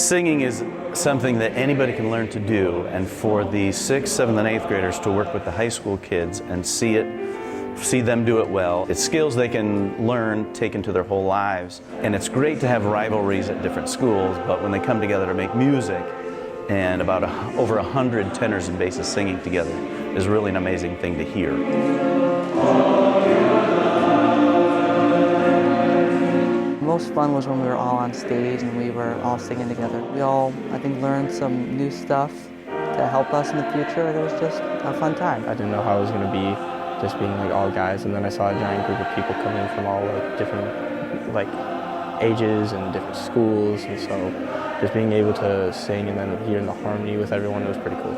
Singing is something that anybody can learn to do, and for the 6th, 7th, and 8th graders to work with the high school kids and see them do it well, it's skills they can learn, take into their whole lives. And it's great to have rivalries at different schools, but when they come together to make music, and over 100 tenors and basses singing together is really an amazing thing to hear. Most fun was when we were all on stage and we were all singing together. We all, I think, learned some new stuff to help us in the future. It was just a fun time. I didn't know how it was going to be just being like all guys, and then I saw a giant group of people come in from all like different ages and different schools, and so just being able to sing and then hearing the harmony with everyone was pretty cool.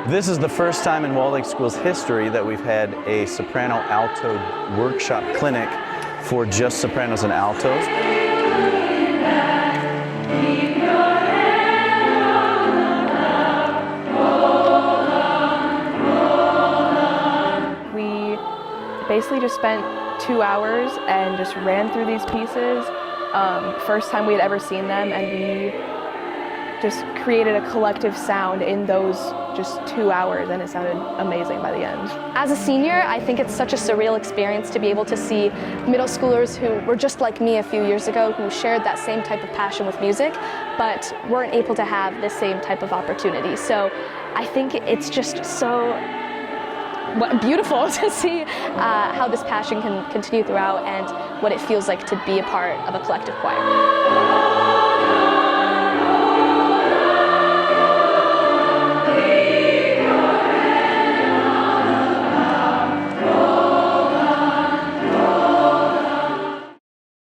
This is the first time in Walled Lake School's history that we've had a soprano-alto workshop clinic for just sopranos and altos. We basically just spent 2 hours and just ran through these pieces. First time we had ever seen them, and we just created a collective sound in those just 2 hours, and it sounded amazing by the end. As a senior, I think it's such a surreal experience to be able to see middle schoolers who were just like me a few years ago, who shared that same type of passion with music, but weren't able to have the same type of opportunity. So I think it's just so beautiful to see how this passion can continue throughout and what it feels like to be a part of a collective choir.